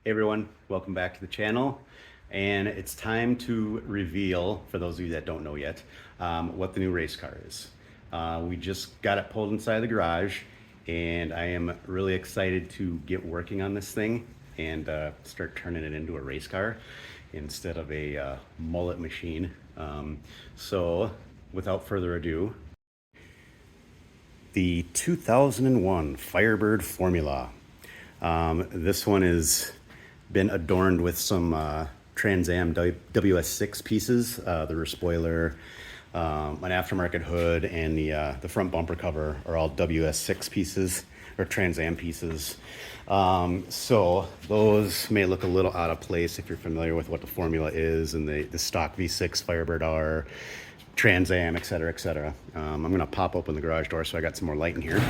Hey everyone, welcome back to the channel. And it's time to reveal, for those of you that don't know yet, what the new race car is. We just got it pulled inside the garage, and I am really excited to get working on this thing and start turning it into a race car instead of a mullet machine. So without further ado, the 2001 Firebird Formula. This one has been adorned with some Trans Am WS6 pieces, the rear spoiler, an aftermarket hood, and the front bumper cover are all WS6 pieces or Trans Am pieces. So those may look a little out of place if you're familiar with what the Formula is and the stock V6 Firebird R, Trans Am, etc., etc. I'm gonna pop open the garage door so I got some more light in here.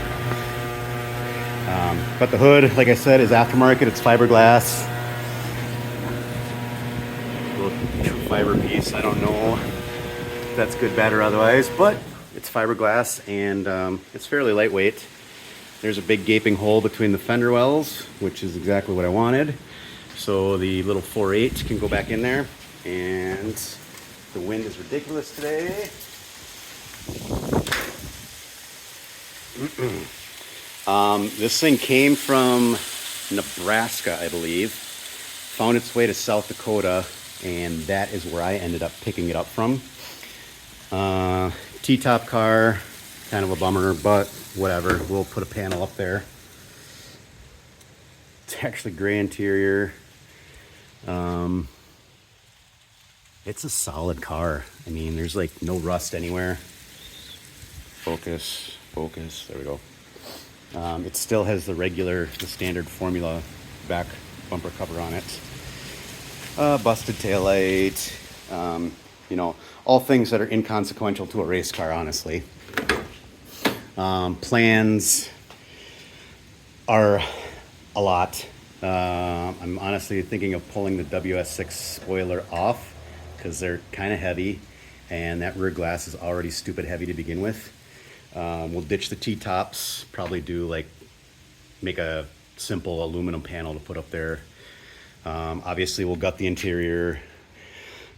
But the hood, like I said, is aftermarket. It's fiberglass. Little true fiber piece. I don't know if that's good, bad, or otherwise, but it's fiberglass and it's fairly lightweight. There's a big gaping hole between the fender wells, which is exactly what I wanted. So the little 4.8 can go back in there, and the wind is ridiculous today. This thing came from Nebraska, I believe, found its way to South Dakota, and that is where I ended up picking it up from. T-top car, kind of a bummer, but whatever. We'll put a panel up there. It's actually gray interior. It's a solid car. I mean, there's like no rust anywhere. Focus, there we go. It still has the standard Formula back bumper cover on it. Busted taillight, you know, all things that are inconsequential to a race car, honestly. Plans are a lot. I'm honestly thinking of pulling the WS6 spoiler off because they're kind of heavy, and that rear glass is already stupid heavy to begin with. We'll ditch the T-tops, probably make a simple aluminum panel to put up there. Obviously we'll gut the interior,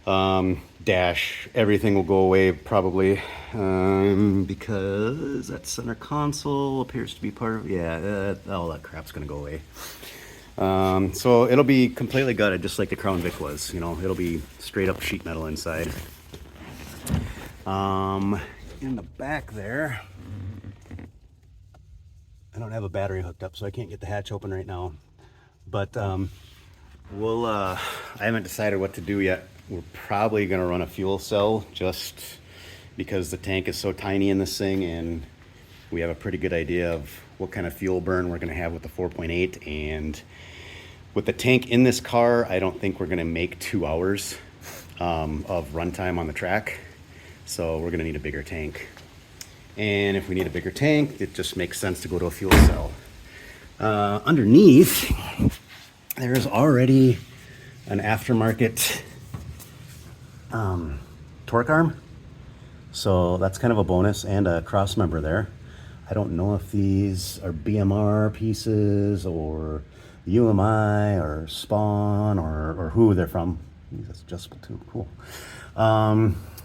dash, everything will go away probably, because that center console appears to be part of, all that crap's gonna go away. So it'll be completely gutted, just like the Crown Vic was, you know, it'll be straight up sheet metal inside. In the back there, I don't have a battery hooked up, so I can't get the hatch open right now, but I haven't decided what to do yet. We're probably gonna run a fuel cell just because the tank is so tiny in this thing, and we have a pretty good idea of what kind of fuel burn we're gonna have with the 4.8, and with the tank in this car, I don't think we're gonna make 2 hours of runtime on the track. So we're gonna need a bigger tank. And if we need a bigger tank, it just makes sense to go to a fuel cell. Underneath, there's already an aftermarket torque arm. So that's kind of a bonus, and a cross member there. I don't know if these are BMR pieces or UMI or Spawn or who they're from. That's adjustable too, cool.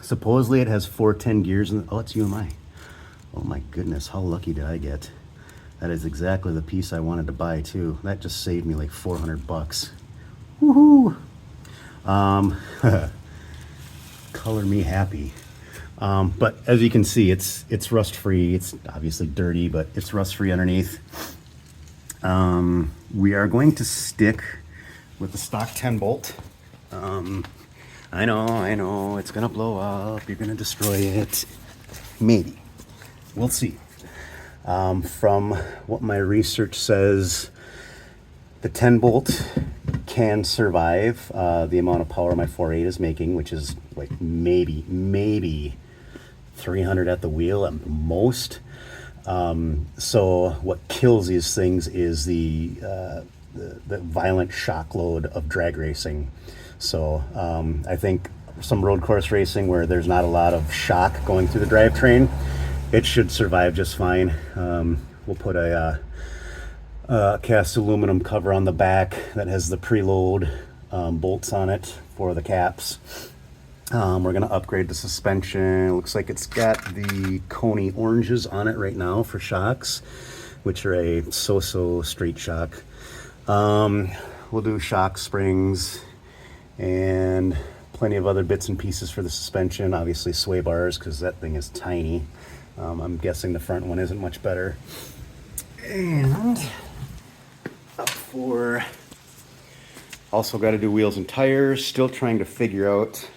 Supposedly it has 410 gears in oh, it's UMI. Oh my goodness, how lucky did I get? That is exactly the piece I wanted to buy too. That just saved me like 400 bucks. Woohoo! Color me happy. But as you can see, it's rust free. It's obviously dirty, but it's rust free underneath. We are going to stick with the stock 10 bolt. I know, it's gonna blow up, you're gonna destroy it. Maybe. We'll see. From what my research says, the 10 bolt can survive the amount of power my 4.8 is making, which is like maybe 300 at the wheel at most. So what kills these things is the violent shock load of drag racing. So I think some road course racing where there's not a lot of shock going through the drivetrain, it should survive just fine. We'll put a cast aluminum cover on the back that has the preload bolts on it for the caps. We're going to upgrade the suspension. It looks like it's got the Coney oranges on it right now for shocks, which are a so-so straight shock. We'll do shock springs and plenty of other bits and pieces for the suspension. Obviously sway bars, because that thing is tiny. I'm guessing the front one isn't much better. And up for, also got to do wheels and tires. Still trying to figure out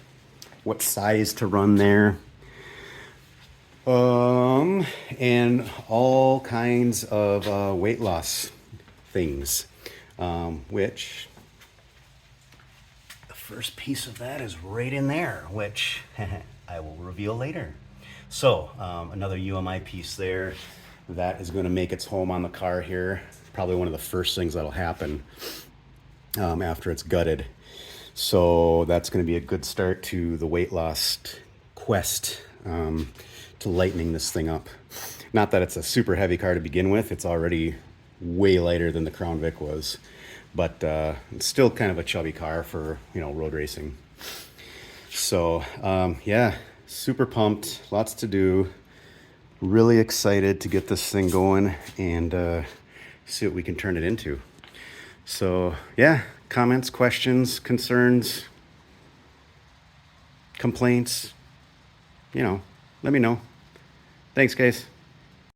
what size to run there. And all kinds of weight loss things, which the first piece of that is right in there, which I will reveal later. So another UMI piece there that is going to make its home on the car here. Probably one of the first things that'll happen after it's gutted. So that's going to be a good start to the weight loss quest, to lightening this thing up. Not that it's a super heavy car to begin with. It's already way lighter than the Crown Vic was, but it's still kind of a chubby car for, you know, road racing. So yeah, super pumped, lots to do. Really excited to get this thing going and see what we can turn it into. So yeah, comments, questions, concerns, complaints, you know, let me know. Thanks, guys.